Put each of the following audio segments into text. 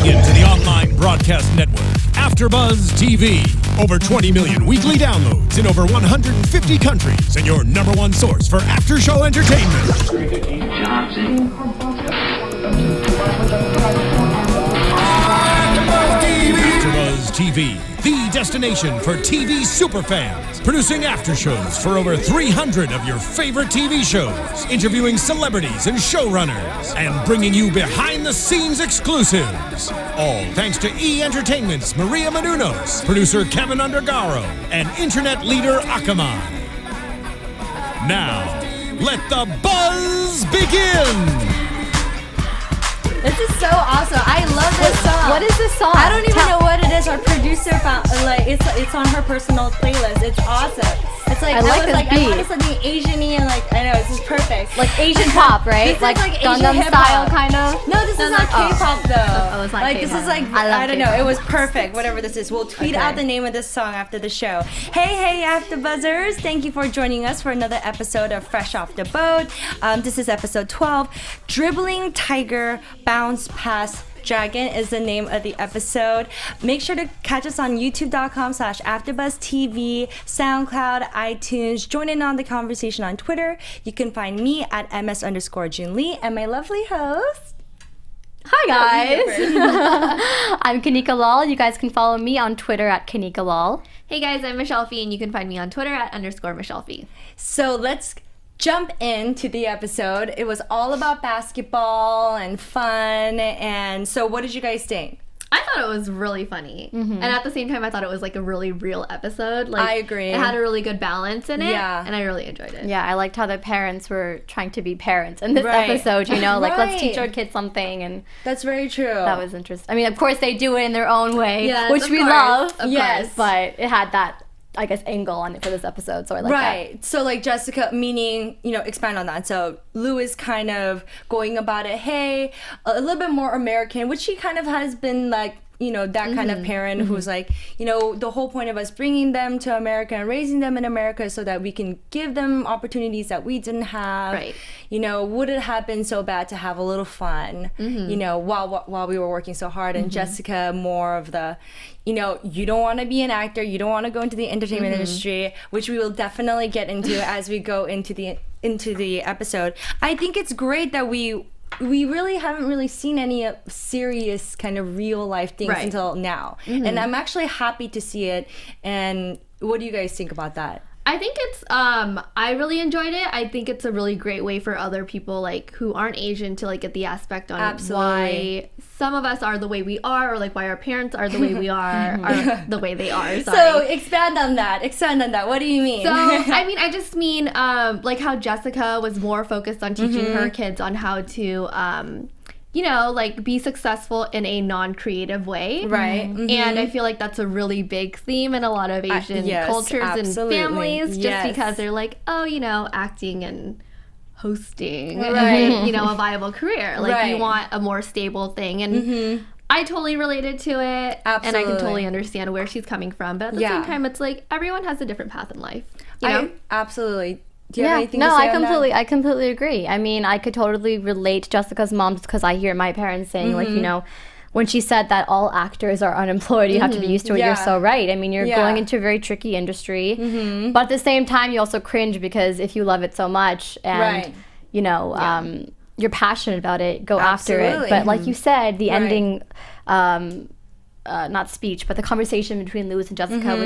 Tuning in to the online broadcast network, AFTERBUZZ TV. Over 20 million weekly downloads in over 150 countries, and your number one source for after-show entertainment. AFTERBUZZ TV, the destination for TV superfans. Producing aftershows for over 300 of your favorite TV shows. Interviewing celebrities and showrunners. And bringing you behind-the-scenes exclusives. All thanks to E! Entertainment's Maria Menounos, producer Kevin Undergaro, and internet leader Akamai. Now, let the buzz begin! This is so awesome. I love this song. What is this song? I don't even know what it is. Our producer found it's on her personal playlist. It's awesome. It's like I like this beat. I wanted something Asian-y and I know this is perfect. Like Asian pop, right? This is like Gangnam Asian Style hip-hop. kind of. No, this is not K-pop though. Oh, it's not like K-pop. this is like I don't know. It was perfect. Whatever this is, we'll tweet out the name of this song after the show. Hey, AfterBuzzers! Thank you for joining us for another episode of Fresh Off the Boat. This is episode 12. Dribbling Tiger Bounce Pass Dragon is the name of the episode. Make sure to catch us on youtube.com/AfterBuzzTV, SoundCloud, iTunes. Join in on the conversation on Twitter. You can find me at ms_Junlee and my lovely host. Hi guys, I'm Kanika Lal. You guys can follow me on Twitter at Kanika Lal. Hey guys, I'm Michelle Phi, and you can find me on Twitter at _Michelle Phi. So let's jump into the episode. It was all about basketball and fun. And so what did you guys think? I thought it was really funny. And at the same time, I thought it was like a really real episode. Like, I agree. It had a really good balance in it. Yeah. And I really enjoyed it. Yeah, I liked how the parents were trying to be parents in this Right. episode, you know, like let's Right. teach our kids something, and That's very true. that was interesting. I mean, of course they do it in their own way, Yes, which of we course, love, of Yes. course. but it had that, I guess, angle on it for this episode, so I like that. Right. So like Jessica, meaning, expand on that. So Lou is kind of going about it, hey, a little bit more American, which he kind of has been like, that kind of parent who's like, the whole point of us bringing them to America and raising them in America is so that we can give them opportunities that we didn't have. Right. Would it have been so bad to have a little fun, while we were working so hard? And Jessica, more of the, you don't want to be an actor, you don't want to go into the entertainment industry, which we will definitely get into as we go into the episode. I think it's great that we really haven't really seen any serious kind of real life things until now. And I'm actually happy to see it. And what do you guys think about that? I think it's, I really enjoyed it. I think it's a really great way for other people, like, who aren't Asian to, like, get the aspect on why some of us are the way we are, or, like, why our parents are the way we are the way they are. Sorry. So, expand on that. What do you mean? So, I mean, I just mean, like, how Jessica was more focused on teaching her kids on how to, like, be successful in a non-creative way. Right. And I feel like that's a really big theme in a lot of Asian cultures and families, just because they're like, acting and hosting, a viable career. Like, you want a more stable thing. And I totally related to it. Absolutely. And I can totally understand where she's coming from. But at the same time, it's like, everyone has a different path in life. You know? Absolutely. Do you have anything to say I on completely agree. I mean, I could totally relate to Jessica's mom because I hear my parents saying, like, when she said that all actors are unemployed, you have to be used to it. You're so right. I mean, you're going into a very tricky industry, but at the same time, you also cringe because if you love it so much and you're passionate about it, go after it. But like you said, the ending, not speech, but the conversation between Louis and Jessica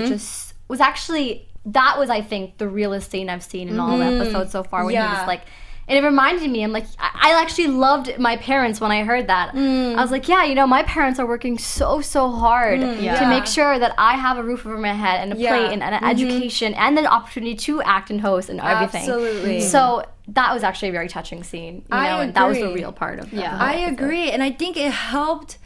was actually. That was, I think, the realest scene I've seen in all the episodes so far. When he was like, and it reminded me, I'm like, I actually loved my parents when I heard that. I was like, my parents are working so hard to make sure that I have a roof over my head and a plate and an education and an opportunity to act and host and everything. Absolutely. So that was actually a very touching scene, and that was the real part of it. I agree, and I think it helped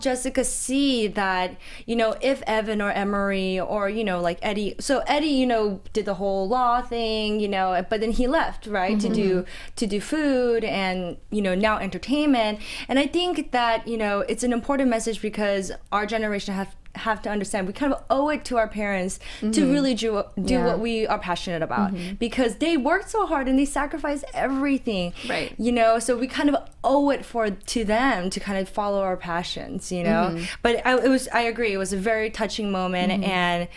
Jessica see that, if Evan or Emery or, like Eddie, so Eddie, did the whole law thing, but then he left, right, to do food and, now entertainment. And I think that, it's an important message because our generation have to understand we kind of owe it to our parents to really do what we are passionate about, because they worked so hard and they sacrificed everything, right? You know, so we kind of owe it to them to kind of follow our passions, you know. But I agree, it was a very touching moment, and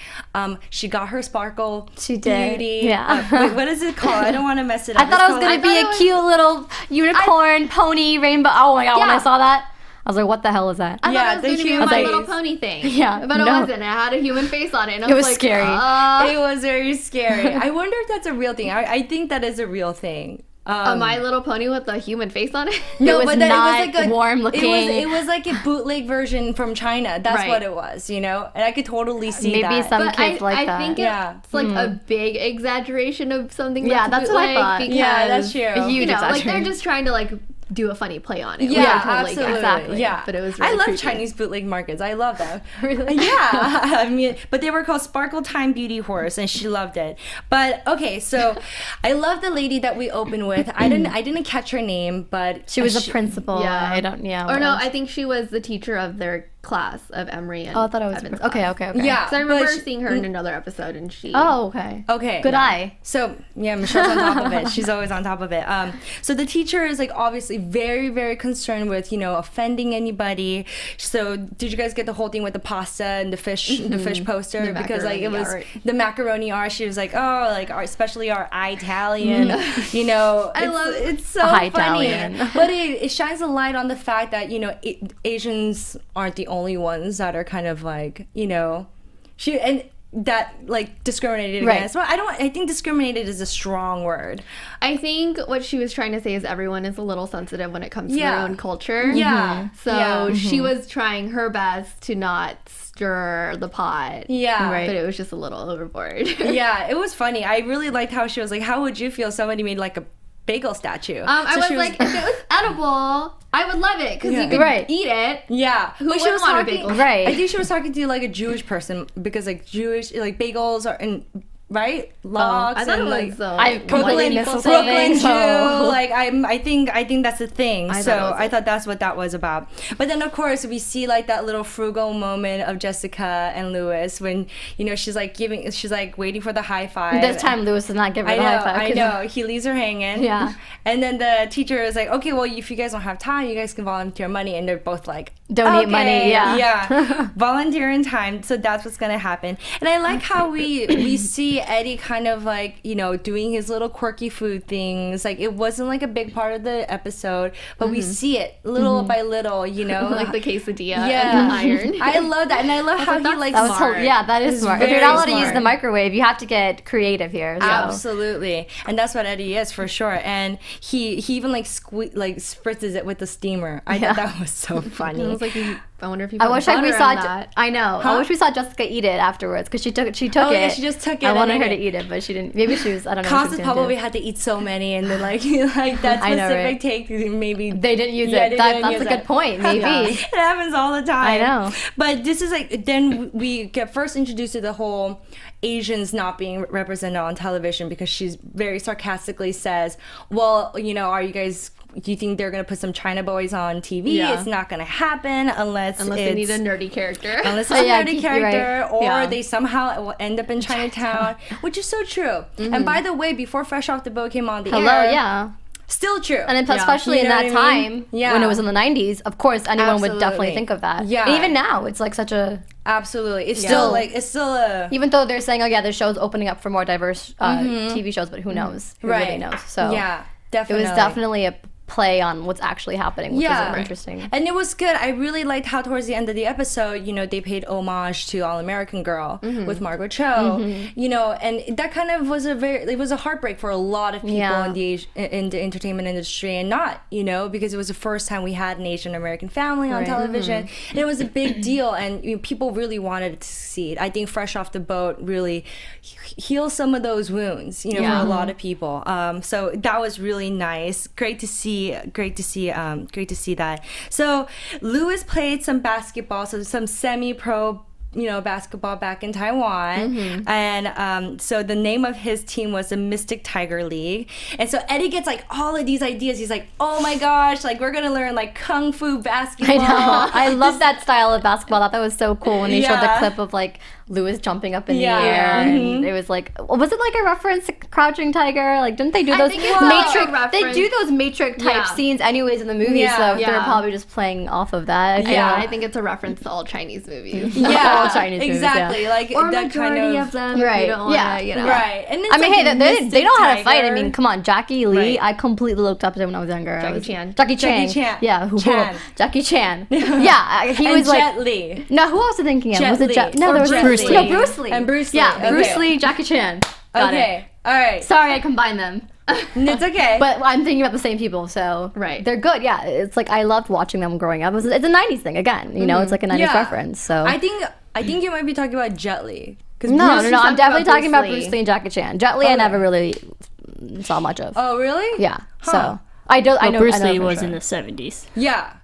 she got her sparkle beauty. Yeah. Wait, what is it called? I don't want to mess it up. I thought it was gonna be a cute little unicorn pony rainbow. Oh my god, when I saw that, I was like, what the hell is that? I thought it was going to be a My Little Pony thing. Yeah. But it wasn't. It had a human face on it. And I was like, scary. It was very scary. I wonder if that's a real thing. I think that is a real thing. A My Little Pony with a human face on it? No, but then it was like a warm looking. It was like a bootleg version from China. That's what it was, you know? And I could totally see that. Maybe some kids like that. I think it's like a big exaggeration of something that's what I thought. Yeah, that's true. A huge exaggeration. Like they're just trying to like do a funny play on it. Yeah, totally absolutely. Exactly. Yeah, but it was really I love creepy. Chinese bootleg markets. I love them. Really? Yeah. I mean, but they were called Sparkle Time Beauty Horse, and she loved it. But okay, so I love the lady that we opened with. I didn't catch her name, but she was a principal. Yeah, I don't. Yeah. Or no, I think she was the teacher of their class of Emery and I thought I was Evan's okay. Yeah, because I remember seeing her in another episode, and she. Oh, okay. Okay. Good eye. So yeah, Michelle's on top of it. She's always on top of it. So the teacher is like obviously very, very concerned with, you know, offending anybody. So did you guys get the whole thing with the pasta and the fish poster? Because like it was the macaroni art. She was like, oh, like especially our Italian. You know, it's so funny. Italian. But it shines a light on the fact that, you know, Asians aren't the only ones that are kind of like, you know, that like discriminated against. Well, I think discriminated is a strong word. I think what she was trying to say is everyone is a little sensitive when it comes to their own culture. Yeah. So she was trying her best to not stir the pot. Yeah. Right. But it was just a little overboard. Yeah, it was funny. I really liked how she was like, how would you feel if somebody made like a bagel statue? I was like, if it was edible, I would love it because you could eat it. Yeah. Who wouldn't want a bagel? Right. I think she was talking to like a Jewish person because like Jewish, like bagels are in, right? Lox I thought and it like was Brooklyn Jew. Like I think that's the thing. So I thought that's what that was about. But then of course we see like that little frugal moment of Jessica and Lewis when, you know, she's like waiting for the high five. This time Lewis does not give her the high five. I know. He leaves her hanging. Yeah. And then the teacher is like, okay, well, if you guys don't have time, you guys can volunteer money. And they're both like, donate money. Yeah. Volunteer in time. So that's what's gonna happen. And I like how we see Eddie kind of like, you know, doing his little quirky food things. Like it wasn't like a big part of the episode, but we see it little by little, you know. Like the quesadilla and the iron. I love that. And I love how he like smart. Yeah, that is smart. If you're not allowed to use the microwave, you have to get creative here. So. Absolutely. And that's what Eddie is for sure. And he even like spritzes it with the steamer. I thought that was so funny. It was like I wonder if you. I wish we saw. That. I know. I wish we saw Jessica eat it afterwards because she took it. Yeah, she just took it. I wanted her to eat it, but she didn't. Maybe she was. I don't know. Constance probably had to eat so many, and then like that specific take, maybe they didn't use it. That's a good point. Maybe it happens all the time. I know. But this is like then we get first introduced to the whole Asians not being represented on television because she's very sarcastically says, well, you know, do you think they're going to put some China boys on TV? Yeah. It's not going to happen unless they need a nerdy character. Unless it's a nerdy character, or they somehow will end up in Chinatown, which is so true. And by the way, before Fresh Off the Boat came on the air, still true. And especially in that time, when it was in the 90s, of course, anyone would definitely think of that. Yeah. And even now, it's like such a... Absolutely. It's still a... Even though they're saying, the show's opening up for more diverse TV shows, but who knows? Who really knows? So yeah, definitely. It was definitely a play on what's actually happening, which is interesting. And it was good. I really liked how towards the end of the episode, you know, they paid homage to All American Girl with Margaret Cho, you know, and that kind of was it was a heartbreak for a lot of people in the entertainment industry, and not, you know, because it was the first time we had an Asian American family on television, and it was a big deal, and you know, people really wanted to see it. I think Fresh Off the Boat really healed some of those wounds, you know, for a lot of people. So that was really nice. Great to see that. So Lewis played some basketball, so some semi-pro basketball back in Taiwan. And so the name of his team was the Mystic Tiger League. And so Eddie gets like all of these ideas. He's like, oh my gosh, like we're gonna learn like kung fu basketball. I know. I love that style of basketball. I thought that was so cool when they showed the clip of like Lewis jumping up in the air, and it was like, was it like a reference to Crouching Tiger? Like, didn't they do those Matrix? They do those Matrix type scenes anyways in the movies, so they're probably just playing off of that. I think it's a reference to all Chinese movies. All Chinese exactly. movies, like or that majority kind of them. Right. You don't wanna, you know. Right. And I mean, like hey, they know how to fight. I mean, come on, Jackie Lee. I completely looked up to him when I was younger. Jackie Chan. Yeah, Jackie Chan. Yeah, he was like Jet Li. No, who else was thinking of? Was it No, there was Bruce Lee. No, Bruce Lee. And Bruce Lee. Yeah, Bruce Lee, Jackie Chan. Got it. All right. Sorry, I combined them. It's okay. But I'm thinking about the same people, so they're good. Yeah, it's like I loved watching them growing up. It's a 90s thing again. You know, it's like a 90s reference. So I think you might be talking about Jet Li. No, I'm definitely talking about Bruce Lee and Jackie Chan. Jet Li, I never really saw much of. Oh, really? Yeah. So I know Bruce Lee was in the 70s. Yeah.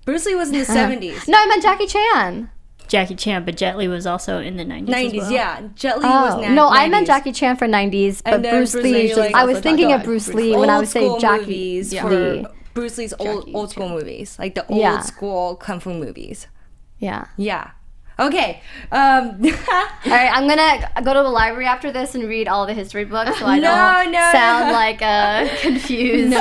Bruce Lee was in the 70s. No, I meant Jackie Chan. Jackie Chan, but Jet Li was also in the 90s. 90s, as well. yeah. Jet Li was 90s. No, I meant Jackie Chan for 90s, but Bruce Lee. Like, I was thinking of Bruce Lee when I was saying Jackie Lee. Bruce Lee's old school movies, like the old school kung fu movies. Yeah. Yeah. Okay. All right, I'm gonna go to the library after this and read all the history books so I don't sound like confused.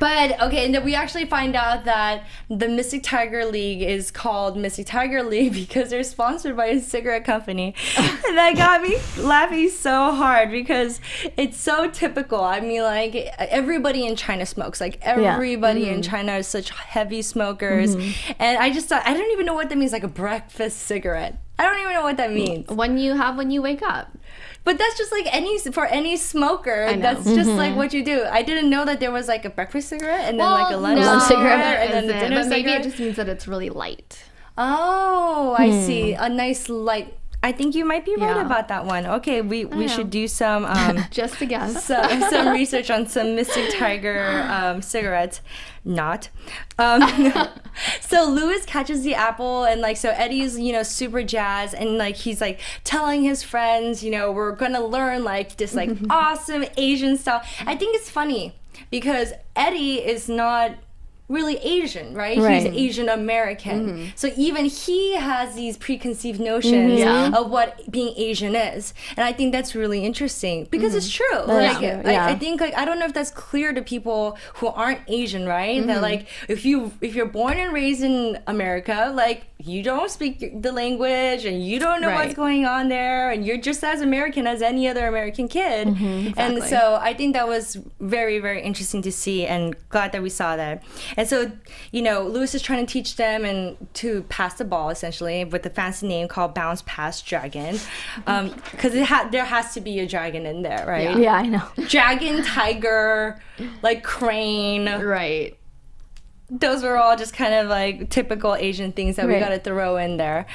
But okay, and then we actually find out that the Mystic Tiger League is called Mystic Tiger League because they're sponsored by a cigarette company. And that got me laughing so hard because it's so typical. I mean, like, everybody in China smokes. Like, everybody in China is such heavy smokers. And I just thought, I don't even know what that means, like a breakfast cigarette. I don't even know what that means. When you wake up. But that's just like for any smoker. That's just like what you do. I didn't know that there was like a breakfast cigarette and then like a lunch cigarette and then the dinner cigarette. Maybe it just means that it's really light. Oh, I see. A nice light. I think you might be right about that one. Okay, we should do some just to guess some research on some Mystic Tiger cigarettes. Not. So Lewis catches the apple and like so Eddie's super jazzed and like he's like telling his friends we're gonna learn like this like awesome Asian style. I think it's funny because Eddie is not really Asian, right? He's Asian American. So even he has these preconceived notions of what being Asian is. And I think that's really interesting because it's true. I think like I don't know if that's clear to people who aren't Asian, right? That like if you're born and raised in America, like you don't speak the language and you don't know what's going on there and you're just as American as any other American kid. And so I think that was very, very interesting to see and glad that we saw that. And so, Lewis is trying to teach them and to pass the ball essentially with a fancy name called Bounce Pass Dragon. Because there has to be a dragon in there, right? Yeah, I know. Dragon, tiger, like crane. Right. Those were all just kind of like typical Asian things that we got to throw in there.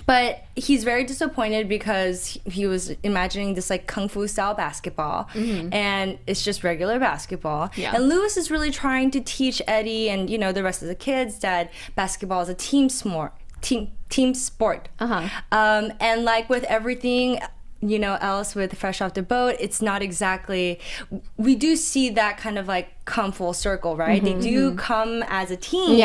But he's very disappointed because he was imagining this like kung fu style basketball and it's just regular basketball. And Lewis is really trying to teach Eddie and the rest of the kids that basketball is a team sport. And like with everything else with Fresh Off the Boat, it's not exactly, we do see that kind of like come full circle, right? They do come as a team,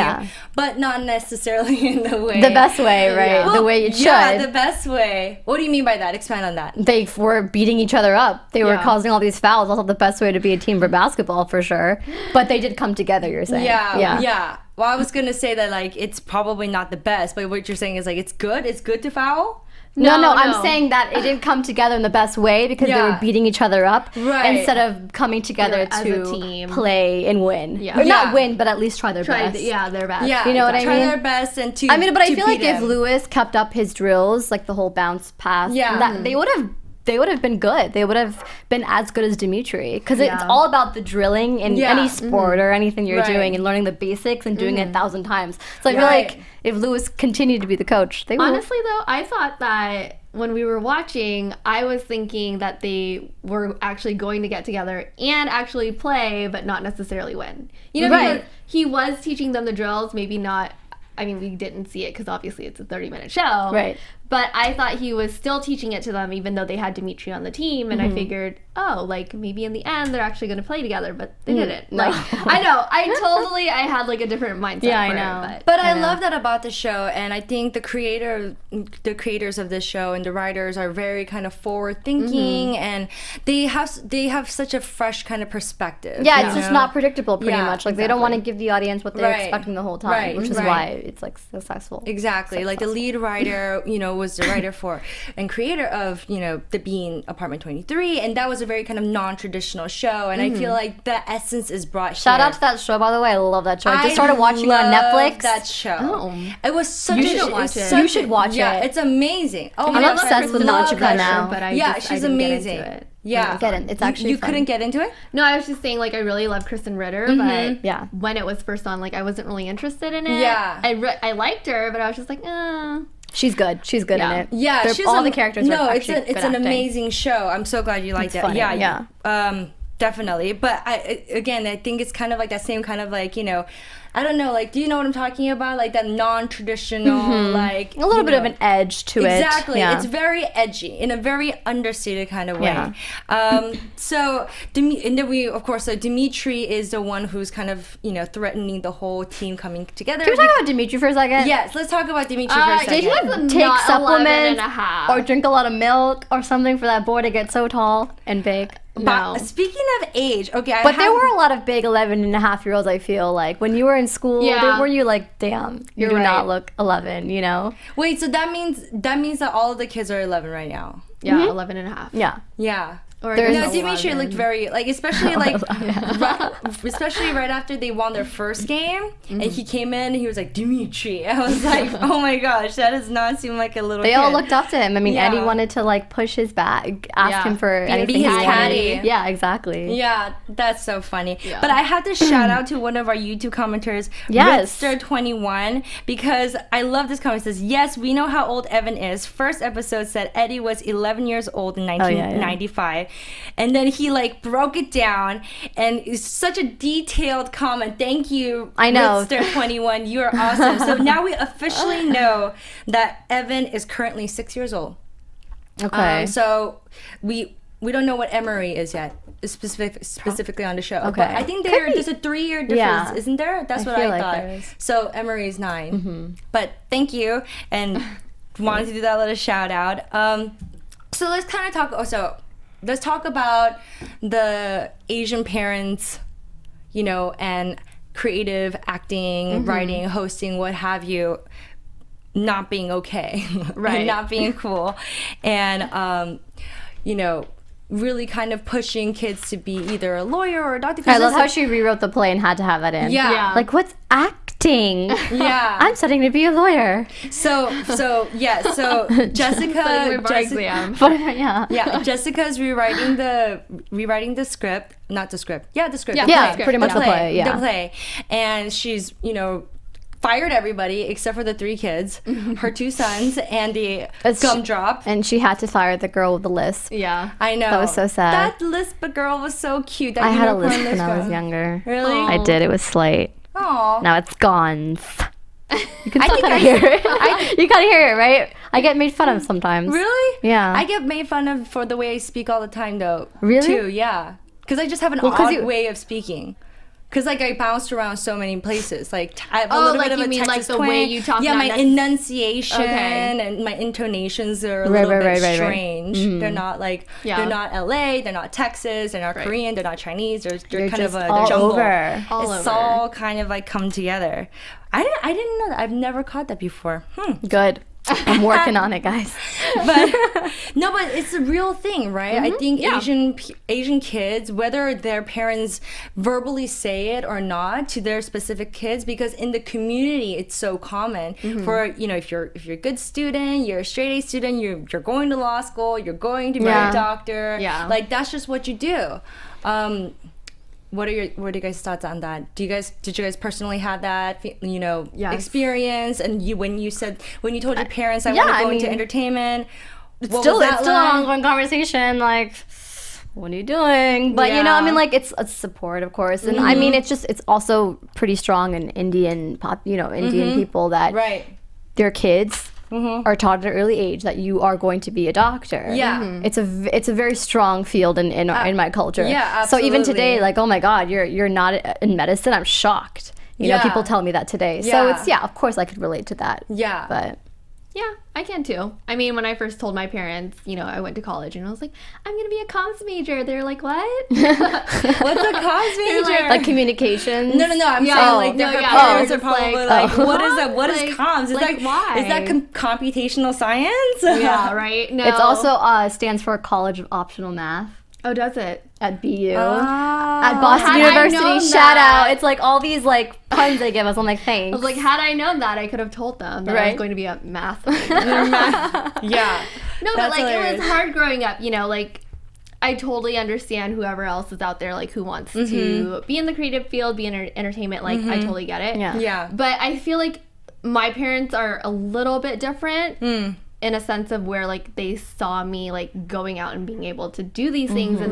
but not necessarily in the best way, right? Well, the way it should. Yeah, the best way. What do you mean by that? Expand on that. They were beating each other up. They were causing all these fouls. That's not the best way to be a team for basketball, for sure. But they did come together, you're saying. Yeah. Well, I was going to say that like it's probably not the best, but what you're saying is like it's good to foul? No, I'm saying that it didn't come together in the best way because they were beating each other up instead of coming together to a team. Play and win. Or not win, but at least try their best. Their best. Yeah, you know what I mean? Try their best and to but I feel like if Lewis kept up his drills, like the whole bounce pass, they would have been good. They would have been as good as Dimitri because it's all about the drilling in any sport or anything you're doing and learning the basics and doing it 1,000 times. So I feel like if Lewis continued to be the coach, they would. Honestly, though, I thought that when we were watching, I was thinking that they were actually going to get together and actually play, but not necessarily win. Because he was teaching them the drills, maybe not. I mean, we didn't see it because obviously it's a 30-minute show. Right. But I thought he was still teaching it to them, even though they had Dimitri on the team. And I figured, oh, like, maybe in the end they're actually going to play together, but they didn't. No. Like, I know. I had, like, a different mindset Yeah, I for know. it. But I love that about the show, and I think the creators of this show and the writers are very kind of forward thinking, and they have such a fresh kind of perspective. Yeah, it's just not predictable pretty Yeah, much. Like they don't want to give the audience what they're expecting the whole time, Right, which is right. why it's like successful. Exactly. Like the lead writer, was the writer for and creator of, The Bean Apartment 23, and that was a very kind of non-traditional show, and I feel like the essence is brought Shout here. out to that show, by the way. I love that show. I just started watching it on Netflix. That show. Oh. It was such You a should watch it. You should watch Yeah, it. it's amazing. Oh, I'm obsessed with love Nachika that now. show. But I Yeah, just, she's I didn't amazing. Get into it. Yeah, Get in. It's actually you fun. couldn't get into it. No, I was just saying, like, I really love Kristen Ritter, but Yeah. when it was first on, like, I wasn't really interested in it. Yeah. I liked her, but I was just like, She's good. She's good Yeah. in it. Yeah, They're- she's all the characters are it's actually it's good an acting. amazing show. I'm so glad you liked it. funny, Yeah, yeah. Definitely. But again, I think it's kind of like that same kind of like I don't know, like, do you know what I'm talking about? Like that non-traditional, like A little bit of an edge to it. Exactly. Yeah. It's very edgy in a very understated kind of way. Yeah. So, and then we, of course, so Dimitri is the one who's kind of, threatening the whole team coming together. Can we talk about Dimitri for a second? Yes, let's talk about Dimitri for a second. did you like Take not 11 supplements and a half. or drink a lot of milk or something for that boy to get so tall and big. But No. speaking of age, okay, But there were a lot of big 11-and-a-half-year-olds, I feel like. When you were in school, Yeah. were you like, damn, you do right. not look 11, Wait, so that means that all of the kids are 11 right now. Yeah, 11 and a half. Yeah. Yeah. Or There's- No, no, Dimitri looked very especially especially right after they won their first game, and he came in and he was like Dimitri. I was like, oh my gosh, that does not seem like a little. They kid. all looked up to him. I mean, Yeah. Eddie wanted to like push his bag, ask him for anything his he wanted. caddy. Yeah, exactly. Yeah, that's so funny. Yeah. But I have to shout out to one of our YouTube commenters, Yes. Ritster21, because I love this comment. It says, yes, we know how old Evan is. First episode said Eddie was 11 years old in 1995. And then he like broke it down, and it's such a detailed comment. Thank you, I know. Ritster21. You are awesome. So now we officially know that Evan is currently 6 years old. Okay. So we don't know what Emery is yet, specifically on the show. Okay. But I think there's a 3-year difference, Yeah. isn't there? That's what feel I like thought. there is. So Emery is 9. But thank you, and wanted to do that little shout out. So let's kind of talk. Let's talk about the Asian parents, and creative acting, writing, hosting, what have you, not being okay, Right. not being cool, and really kind of pushing kids to be either a lawyer or a doctor. I love how she rewrote the play and had to have that in. Yeah. Like, what's acting? Yeah. I'm studying to be a lawyer. So Jessica, exam. But yeah. yeah, Jessica's rewriting the script, not the script. Yeah, the script. Yeah, the Yeah, play. pretty much the play, yeah. The play. And she's, fired everybody except for the 3 kids, her 2 sons, and the gumdrop. And she had to fire the girl with the lisp. Yeah. I know. That was so sad. That lisp girl was so cute. That I had a unicorn lisp when I was girl. younger. Really? I did. It was Slate. Aw. Now it's gone. You can I still think kind I- of hear it. You kind of hear it, right? I get made fun of sometimes. Really? Yeah. I get made fun of for the way I speak all the time, though. Really? Too, yeah. Because I just have an 'cause odd way of speaking. Because I bounced around so many places. Like I have a little like bit of you a mean, Texas like, the twang. way you talk, Yeah, not my necess- enunciation Okay. and my intonations are a Right, little right, bit right. strange. They're not like they're not LA, they're not Texas, they're not Korean, they're not Chinese. They're You're kind of just a all jumble. over. It's all kind of like come together. I didn't know that. I've never caught that before. Good. I'm working on it, guys. But no, but it's a real thing, right? I think Yeah. Asian kids, whether their parents verbally say it or not to their specific kids, because in the community it's so common for if you're a good student, you're a straight A student, you're going to law school, you're going to be Yeah. a doctor, Yeah. like that's just what you do. What are your guys' thoughts on that? Did you guys personally have that Yes. experience? And when you told your parents I yeah, want to I go into mean, entertainment, It's what still was that an like? ongoing conversation. Like, what are you doing? But you know, I mean, like it's support, of course, and I mean, it's also pretty strong in Indian Indian people that their kids are taught at an early age that you are going to be a doctor. It's a very strong field in my culture. So even today, like, oh my God, you're not in medicine. I'm shocked. You know, people tell me that today. So it's of course I could relate to that. But yeah, I can too. I mean, when I first told my parents, you know, I went to college and I was like, I'm going to be a comms major. They're like, what? What's a comms major? Like communications? No. I'm saying like parents are probably like, what is that? What is comms? Is like, why? Is that computational science? Yeah, right? No. It's also stands for College of Optional Math. Oh, does it? At BU. At Boston University. Shout out. It's like all these like puns they give us. I'm like, thanks. I was like, had I known that, I could have told them that I was going to be a math. Yeah. No, but like hilarious. It was hard growing up, you know, like I totally understand whoever else is out there like who wants to be in the creative field, be in entertainment, like I totally get it. Yeah. But I feel like my parents are a little bit different. In a sense of where like they saw me like going out and being able to do these things and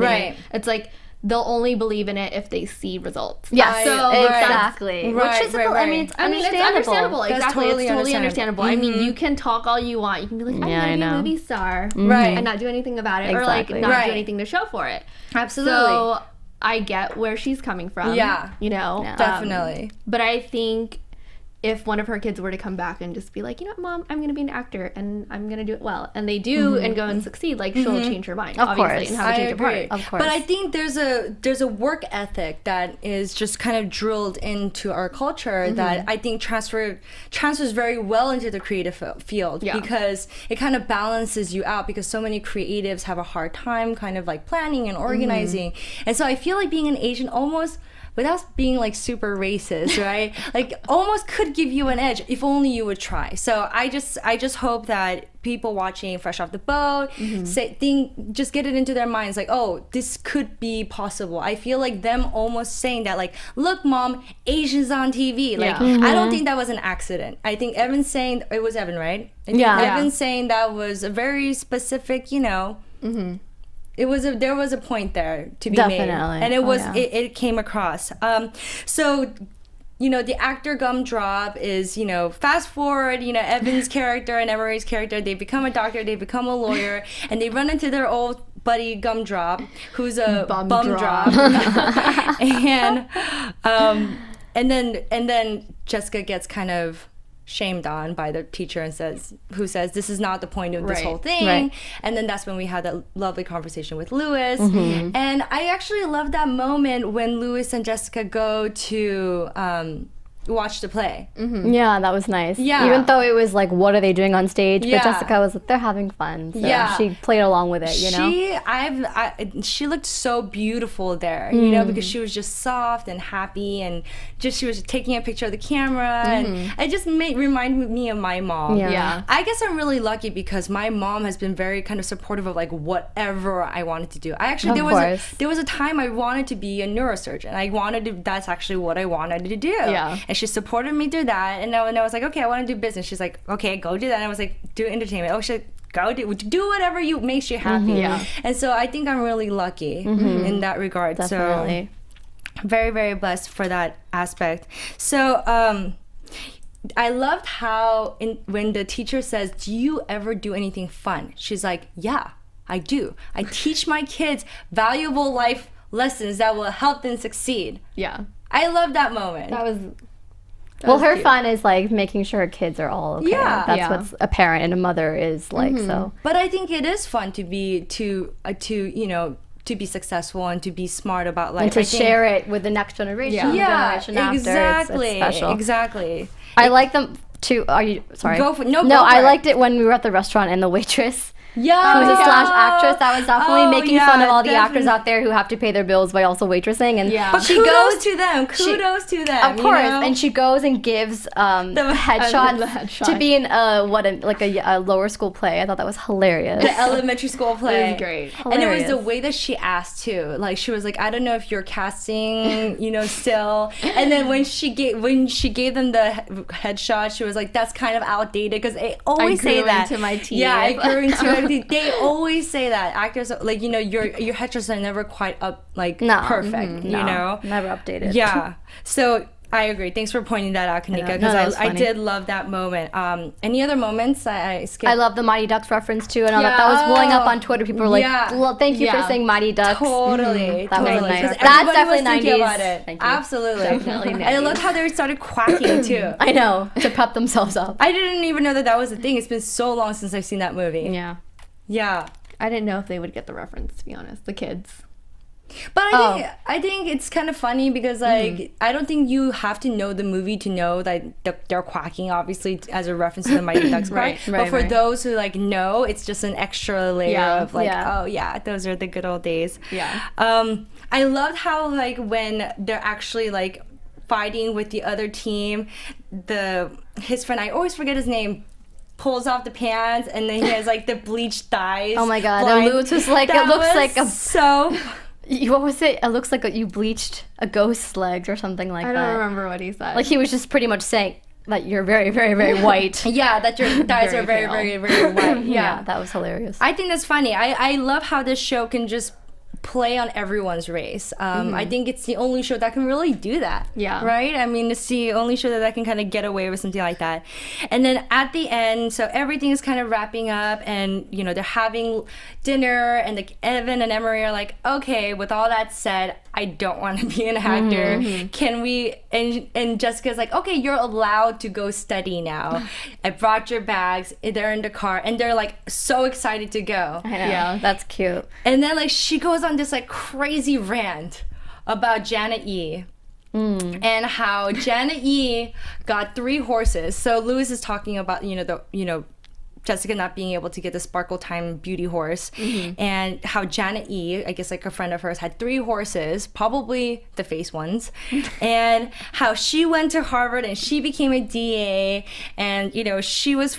it's like they'll only believe in it if they see results. Yeah, so exactly. Right, Which is I mean, it's understandable. Exactly, it's totally understandable. I mean, you can talk all you want. You can be like, I'm gonna be a movie star, and not do anything about it, or like not do anything to show for it. Absolutely. So I get where she's coming from. Yeah, you know, definitely. But I think if one of her kids were to come back and just be like, you know what, Mom, I'm going to be an actor and I'm going to do it well, and they do and go and succeed, like she'll change her mind, obviously, and have a change of heart. Of course. But I think there's a work ethic that is just kind of drilled into our culture that I think transfers very well into the creative field because it kind of balances you out, because so many creatives have a hard time kind of like planning and organizing. And so I feel like being an Asian almost, without being like super racist, right? Like almost could give you an edge if only you would try. So I just hope that people watching Fresh Off the Boat just get it into their minds like, oh, this could be possible. I feel like them almost saying that like, look, Mom, Asians on TV. Like I don't think that was an accident. I think Evan saying, it was Evan, right? I think Evan saying that was a very specific, you know, there was a point there to be made, and it was it came across. So, you know, the actor gumdrop is, you know, fast forward, you know, Evan's character and Emery's character, they become a doctor, they become a lawyer, and they run into their old buddy Gumdrop, who's a bum drop, and then Jessica gets kind of shamed on by the teacher and says this is not the point of this whole thing, and then that's when we had that lovely conversation with Lewis, and I actually love that moment when Lewis and Jessica go to watch the play. Yeah, that was nice. Yeah, even though it was like, what are they doing on stage? But Jessica was like, they're having fun. So she played along with it. You know, she looked so beautiful there. You know, because she was just soft and happy, and just she was taking a picture of the camera, and it just reminded me of my mom. Yeah, I guess I'm really lucky because my mom has been very kind of supportive of like whatever I wanted to do. I actually there was a time I wanted to be a neurosurgeon. That's actually what I wanted to do. Yeah. And she supported me through that, and I was like, okay, I want to do business. She's like, okay, go do that. And I was like, do entertainment. Oh, she's like, go do whatever makes you happy. Yeah. And so I think I'm really lucky in that regard. Definitely. So very, very blessed for that aspect. So I loved how when the teacher says, do you ever do anything fun? She's like, yeah, I do. I teach my kids valuable life lessons that will help them succeed. Yeah. I love that moment. Her fun is like making sure her kids are all okay. Yeah, that's what's a parent and a mother is like. So, but I think it is fun to be to be succcessful and to be smart about life and to share it with the next generation. Generation exactly. It's special. Exactly. I like them too. Are you sorry? Go for I liked it when we were at the restaurant and the waitress. Yeah, who was a slash actress that was definitely making fun of all the actors out there who have to pay their bills by also waitressing. And but she kudos to them. Kudos to them. Of course, and she goes and gives the headshot to be in a lower school play. I thought that was hilarious. The elementary school play. It was great. Hilarious. And it was the way that she asked too. Like she was like, I don't know if you're casting, you know, still. And then when she gave them the headshot, she was like, that's kind of outdated because I always say that. I grew into my teeth. Yeah, I grew into it. exactly. They always say that actors, like, you know, your headshots are never quite up, like, perfect. You know, never updated. Yeah. So I agree. Thanks for pointing that out, Kanika, because I did love that moment. Any other moments I skipped? I love the Mighty Ducks reference too, and that was blowing up on Twitter. People were like, "Thank you for saying Mighty Ducks." Totally, that was totally. nice. That's definitely thinking 90s. about it. Thank you. Absolutely. Definitely 90s. I love how they started quacking too. I know, to pep themselves up. I didn't even know that was a thing. It's been so long since I've seen that movie. Yeah. Yeah. I didn't know if they would get the reference, to be honest. The kids. But I think it's kind of funny because, like, I don't think you have to know the movie to know that they're quacking, obviously, as a reference to the Mighty Ducks part. But for those who, like, know, it's just an extra layer of, like, oh, yeah, those are the good old days. Yeah. I loved how, like, when they're actually, like, fighting with the other team, his friend, I always forget his name, pulls off the pants, and then he has, like, the bleached thighs. Oh, my God. And Lutz was like, it looks like a... So... What was it? It looks like you bleached a ghost's legs or something like that. I don't remember what he said. Like, he was just pretty much saying that you're very, very, very white. Yeah, that your thighs are very, very, very white. Yeah, that was hilarious. I think that's funny. I love how this show can just play on everyone's race. I think it's the only show that can really do that. Yeah. Right? I mean, it's the only show that can kind of get away with something like that. And then at the end, so everything is kind of wrapping up, and, you know, they're having dinner, and like Evan and Emery are like, okay, with all that said, I don't want to be an actor. Can we? And Jessica's like, okay, you're allowed to go study now. I brought your bags. They're in the car, and they're like so excited to go. I know. Yeah, that's cute. And then, like, she goes on this, like, crazy rant about Janet Yi. And how Janet Yi got 3 horses. So Lewis is talking about, Jessica not being able to get the Sparkle Time beauty horse, and how Janet E, I guess like a friend of hers, had 3 horses, probably the face ones, and how she went to Harvard and she became a DA, and she was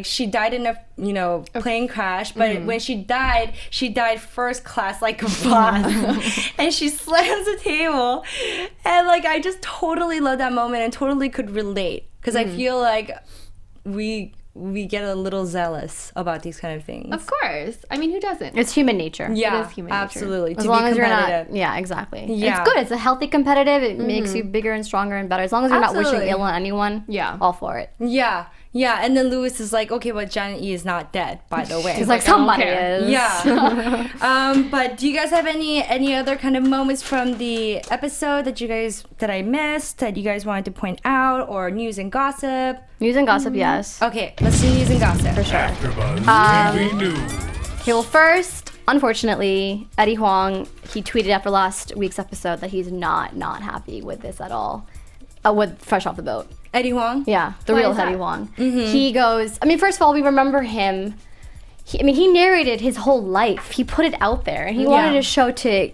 she died in a plane crash, but when she died first class like a boss, and she slams the table, and like I just totally love that moment and totally could relate, because I feel like we get a little zealous about these kind of things. Of course. I mean, who doesn't? It's human nature. Yeah, it is human nature. absolutely. As long as you're not, yeah, exactly. Yeah. It's good. It's a healthy competitive. It makes you bigger and stronger and better. As long as you're not wishing ill on anyone, all for it. Yeah. Yeah, and then Lewis is like, okay, but Janet E is not dead, by the way. He's like, somebody is. Yeah. But do you guys have any other kind of moments from the episode that I missed, that you guys wanted to point out, or news and gossip? News and gossip, yes. Okay, let's do news and gossip. For sure. AfterBuzz TV News. Okay, well, first, unfortunately, Eddie Huang, he tweeted after last week's episode that he's not happy with this at all, with Fresh Off the Boat. Eddie Huang? Yeah, the real Eddie Huang. He goes, I mean, first of all, we remember him. He narrated his whole life. He put it out there, and he wanted a show to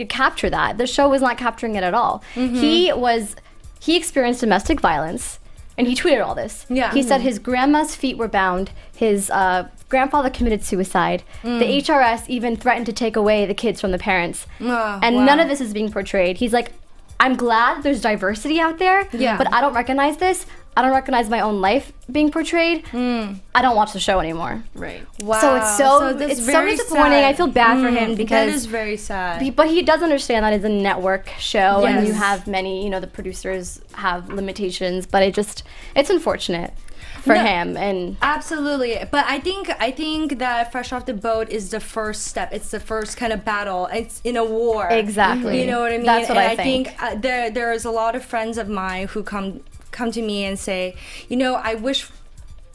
capture that. The show was not capturing it at all. He experienced domestic violence, and he tweeted all this. Yeah. He said his grandma's feet were bound. His grandfather committed suicide. The HRS even threatened to take away the kids from the parents. And none of this is being portrayed. He's like, I'm glad there's diversity out there, but I don't recognize this. I don't recognize my own life being portrayed. I don't watch the show anymore. Right. Wow. So it's so disappointing. Sad. I feel bad for him because that is very sad. But he does understand that it's a network show, and you have many, the producers have limitations. But it's unfortunate for him, and absolutely. But I think that Fresh Off the Boat is the first step. It's the first kind of battle. It's in a war. Exactly. You know what I mean? That's what I think. There's a lot of friends of mine who come to me and say, I wish,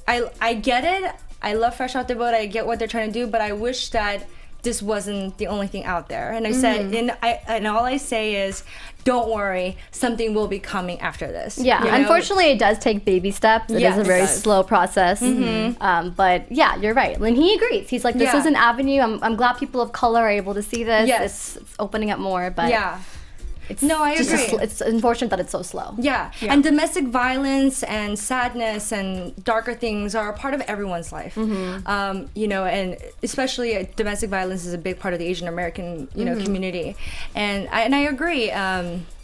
I get it. I love Fresh Off the Boat. I get what they're trying to do, but I wish that this wasn't the only thing out there. And I said, and all I say is, don't worry, something will be coming after this. Yeah, unfortunately, it does take baby steps. It is a very slow process. But yeah, you're right. And he agrees. He's like, this is an avenue. I'm glad people of color are able to see this. Yes. It's opening up more, but I agree. It's unfortunate that it's so slow. Yeah. And domestic violence and sadness and darker things are a part of everyone's life. And especially domestic violence is a big part of the Asian American, community. And I agree.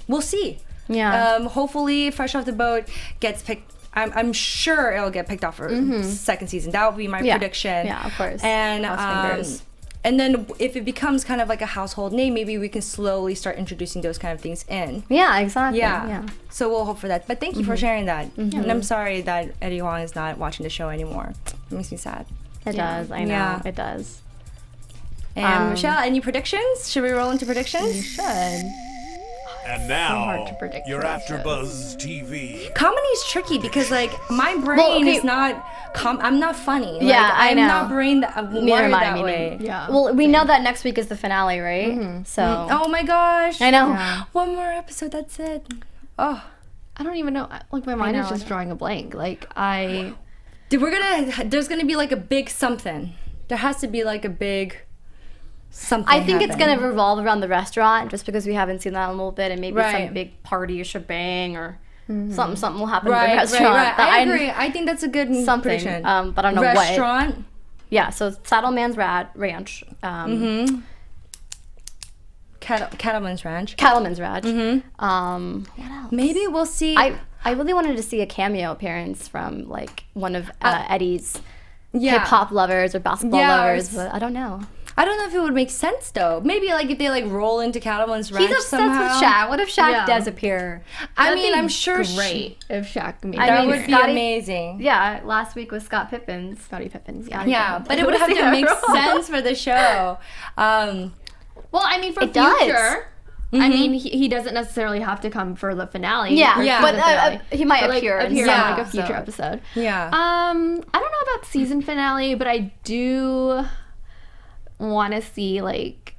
We'll see. Yeah. Hopefully, Fresh Off the Boat gets picked. I'm sure it'll get picked up for second season. That would be my prediction. Yeah, of course. And then if it becomes kind of like a household name, maybe we can slowly start introducing those kind of things in. Yeah, exactly. Yeah. So we'll hope for that. But thank you for sharing that. And I'm sorry that Eddie Huang is not watching the show anymore. It makes me sad. It does. I know. Yeah. It does. And Michelle, any predictions? Should we roll into predictions? You should. And now, hard to predict your AfterBuzz TV. Comedy is tricky because, like, my brain is not. I'm not funny. Yeah, like, I know. I'm not brain wired that way. Yeah. Well, we know that next week is the finale, right? So. Oh my gosh. I know. Yeah. One more episode. That's it. Oh. I don't even know. Like, my mind is just drawing a blank. Like, Dude, there's gonna be like a big something. There has to be like a big something. I think it's gonna revolve around the restaurant, just because we haven't seen that in a little bit, and maybe some big party or shebang or something will happen at the restaurant. Right. I agree. I think that's a good prediction. But I don't know what. Restaurant. Yeah. So Saddleman's Ranch. Cattleman's Ranch. Cattleman's Ranch. What else? Maybe we'll see. I really wanted to see a cameo appearance from like one of Eddie's hip hop lovers or basketball lovers, but I don't know. I don't know if it would make sense though. Maybe like if they like roll into Cattleman's Ranch. He's obsessed somehow. with Shaq. What if Shaq does appear? I mean, I'm sure great if Shaq made that would be amazing. Yeah, last week was Scottie Pippins. Yeah, but it would have to make sense for the show. Well, I mean, for future. I mean, he doesn't necessarily have to come for the finale. But he might appear on like a future episode. Yeah. I don't know about season finale, but I do want to see like,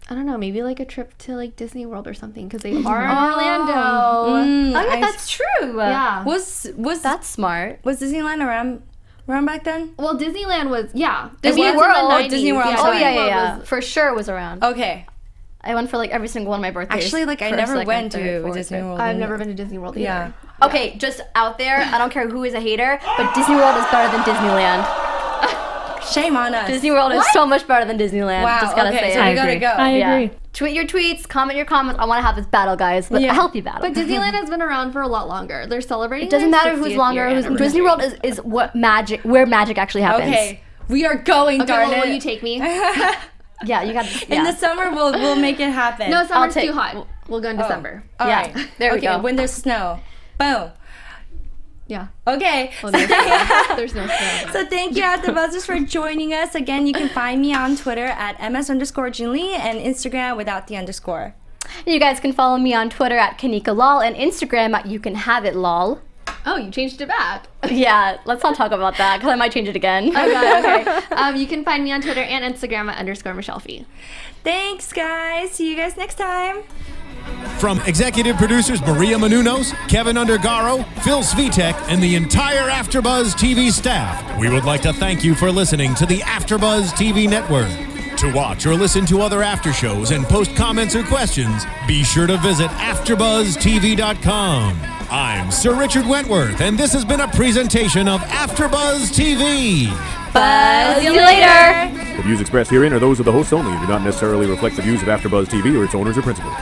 I don't know, maybe like a trip to like Disney World or something, because they are in Orlando. Oh yeah, that's true. Yeah. That's smart. Was Disneyland around back then? Well, Disneyland was Disney World. Disney World. Oh yeah. For sure, it was around. Okay. I went for like every single one of my birthdays. Actually, like I never went to Disney World. I've never been to Disney World either. Yeah. Okay, just out there, I don't care who is a hater, but Disney World is better than Disneyland. Shame on us. Disney World is so much better than Disneyland. Wow. Just gotta say so it. we gotta go. I agree. Tweet your tweets, comment your comments. I want to have this battle, guys. A healthy battle. But Disneyland has been around for a lot longer. They're celebrating. It doesn't matter who's longer. Disney World is where magic actually happens. Okay, we are going. Okay, darn well, it. will you take me? Yeah, you got. In the summer, we'll make it happen. No, summer's too hot. We'll go in December. All right. There we go. When there's snow. Boom. Yeah. Okay. Well, there's no snow. So thank you, AfterBuzzers, for joining us. Again, you can find me on Twitter at ms_Jinli and Instagram without the underscore. You guys can follow me on Twitter at Kanika Lal and Instagram at You Can Have It Lol. Oh, you changed it back. Yeah, let's not talk about that because I might change it again. Okay. You can find me on Twitter and Instagram at _Michelle Phi. Thanks, guys. See you guys next time. From executive producers Maria Menounos, Kevin Undergaro, Phil Svitek, and the entire AfterBuzz TV staff, we would like to thank you for listening to the AfterBuzz TV network. To watch or listen to other after shows and post comments or questions, be sure to visit AfterBuzzTV.com. I'm Sir Richard Wentworth, and this has been a presentation of AfterBuzz TV. Buzz you later. The views expressed herein are those of the hosts only and do not necessarily reflect the views of AfterBuzz TV or its owners or principals.